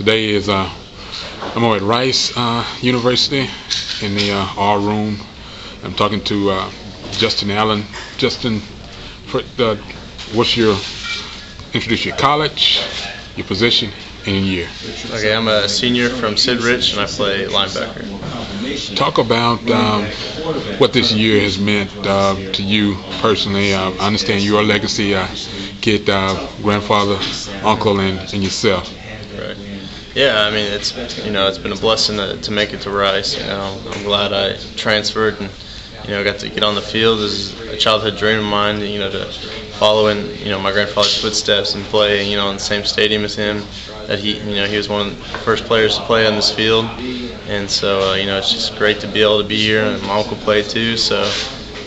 Today is I'm over at Rice University in the R room. I'm talking to Justin Allen. Justin, introduce your college, your position, and your year. Okay, I'm a senior from Sid Rich, and I play linebacker. Talk about what this year has meant to you personally. I understand your legacy, kid, grandfather, uncle, and yourself. Right. Yeah, I mean it's been a blessing to make it to Rice. I'm glad I transferred and got to get on the field. This is a childhood dream of mine. To follow in my grandfather's footsteps and play in the same stadium as him. That he was one of the first players to play on this field, and so it's just great to be able to be here. And my uncle played too, so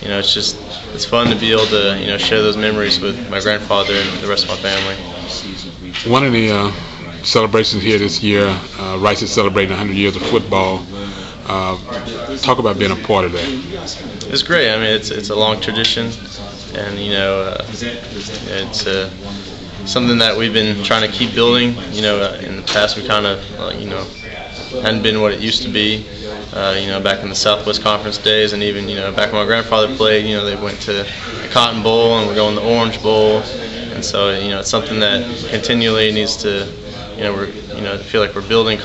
it's fun to be able to share those memories with my grandfather and the rest of my family. One of the celebrations here this year, Rice is celebrating 100 years of football. Talk about being a part of that. It's great. I mean, it's a long tradition, and it's something that we've been trying to keep building. In the past we kind of hadn't been what it used to be. Back in the Southwest Conference days, and even back when my grandfather played, they went to the Cotton Bowl and we're going to the Orange Bowl, and so it's something that continually needs to I feel like we're building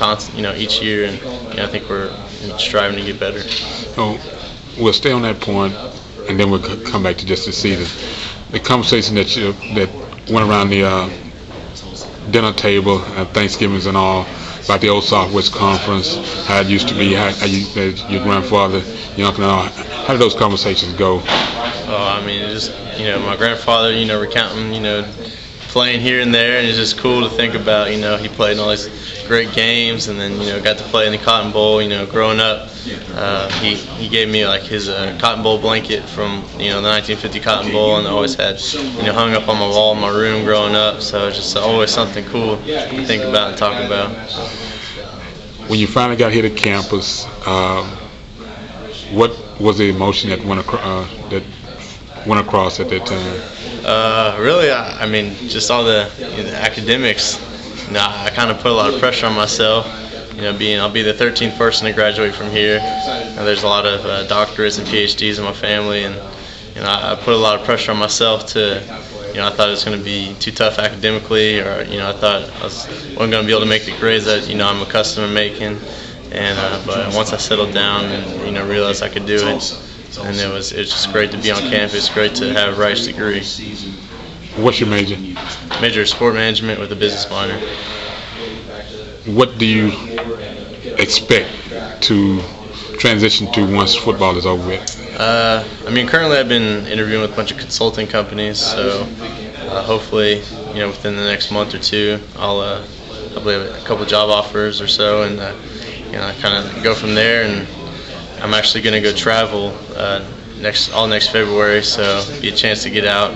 each year, and I think we're striving to get better. So we'll stay on that point, and then we'll come back to just to see the conversation that went around the dinner table at Thanksgivings and all about the old Southwest Conference, how it used to be, how your grandfather, your uncle, and all. How did those conversations go? Oh, I mean, my grandfather, recounting, playing here and there, and it's just cool to think about. He played in all these great games, and then got to play in the Cotton Bowl. Growing up, he gave me like his Cotton Bowl blanket from the 1950 Cotton Bowl, and I always had hung up on my wall in my room growing up. So it's just always something cool to think about and talk about. When you finally got here to campus, what was the emotion that went across at that time? Really, I mean, just all the academics. I kind of put a lot of pressure on myself. I'll be the 13th person to graduate from here. There's a lot of doctorates and PhDs in my family, and I put a lot of pressure on myself to. I thought it was going to be too tough academically, or I thought I wasn't going to be able to make the grades that I'm accustomed to making. And but once I settled down and realized I could do it. And it's just great to be on campus. Great to have a Rice degree. What's your major? Major is sport management with a business minor. What do you expect to transition to once football is over with? I mean, currently I've been interviewing with a bunch of consulting companies. So hopefully, within the next month or two, I'll probably have a couple job offers or so, and kind of go from there. And I'm actually going to go travel next February, so it'll be a chance to get out,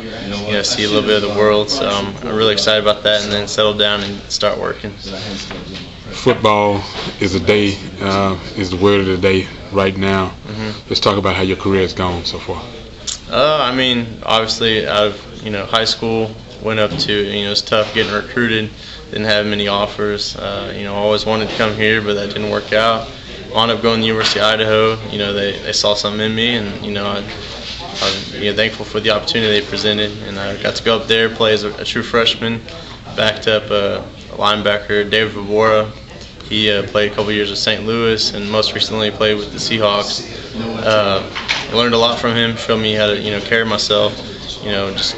see a little bit of the world. So I'm really excited about that, and then settle down and start working. Football is is the word of the day right now. Mm-hmm. Let's talk about how your career has gone so far. I mean, obviously, out of high school, went up to it's tough getting recruited. Didn't have many offers. Always wanted to come here, but that didn't work out. Wound up going to the University of Idaho. They saw something in me, and I was thankful for the opportunity they presented, and I got to go up there, play as a true freshman, backed up a linebacker, David Vobora. He played a couple years with St. Louis, and most recently played with the Seahawks. I learned a lot from him, showed me how to carry myself, just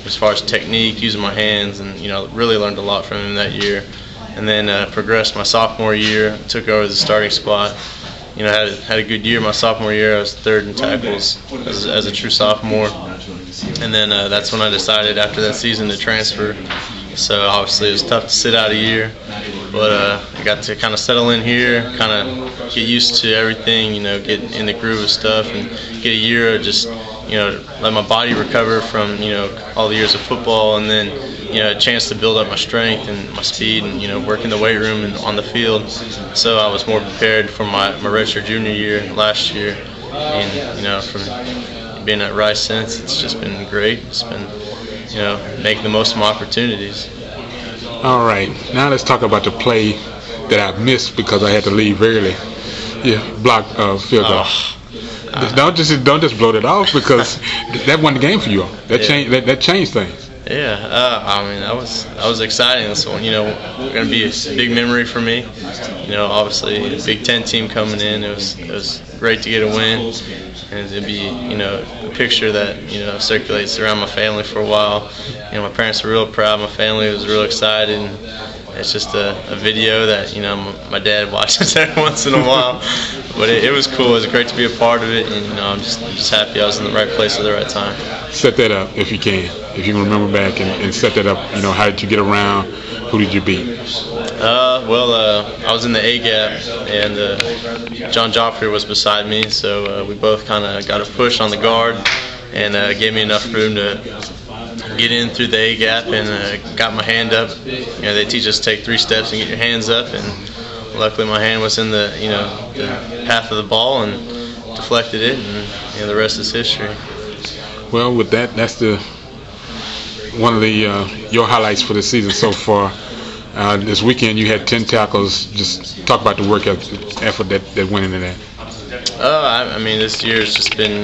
as far as technique, using my hands, and really learned a lot from him that year. And then progressed my sophomore year, took over the starting spot. Had a good year my sophomore year. I was third in tackles as a true sophomore. And then that's when I decided after that season to transfer. So obviously it was tough to sit out a year, but I got to kind of settle in here, kind of get used to everything, get in the groove of stuff, and get a year of just let my body recover from all the years of football, and then a chance to build up my strength and my speed, and work in the weight room and on the field. So I was more prepared for my redshirt junior year last year, and from being at Rice since, it's just been great. It's been making the most of my opportunities. All right, now let's talk about the play that I missed because I had to leave early. Yeah, block field goal. Don't just blow that off, because that won the game for you all. That changed things. Yeah, I mean, that was exciting. This one, going to be a big memory for me. Obviously, a Big Ten team coming in. It was great to get a win, and it'd be a picture that circulates around my family for a while. My parents were real proud. My family was real excited. And it's just a video that my dad watches every once in a while. But it was cool. It was great to be a part of it, and I'm just happy I was in the right place at the right time. Set that up if you can remember back and set that up. How did you get around? Who did you beat? I was in the A gap, and John Joffrey was beside me, so we both kind of got a push on the guard, and gave me enough room to get in through the A gap, and got my hand up. They teach us to take 3 steps and get your hands up, and luckily my hand was in the the path of the ball and deflected it, and the rest is history. Well, with that, that's one of the your highlights for the season so far. This weekend you had 10 tackles. Just talk about the work effort that went into that. I mean, this year has just been,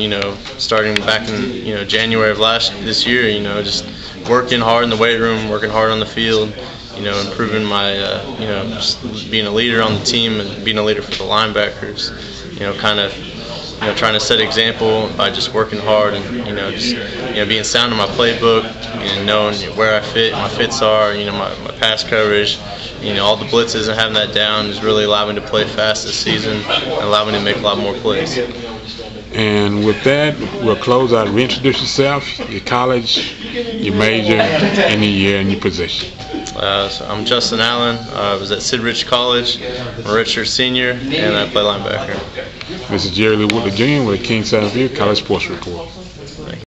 starting back in, January of this year, just working hard in the weight room, working hard on the field, improving my, just being a leader on the team and being a leader for the linebackers, kind of, trying to set example by just working hard and, just, being sound in my playbook and knowing where I fit, my fits are, my pass coverage, all the blitzes and having that down has really allowed me to play fast this season and allowed me to make a lot more plays. And with that, we'll close out. Reintroduce yourself, your college, your major, and your year and your position. So I'm Justin Allen. I was at Sid Rich College. I'm a redshirt senior, and I play linebacker. This is Jerry Lee Woodley Jr. with the King Sound View College Sports Report.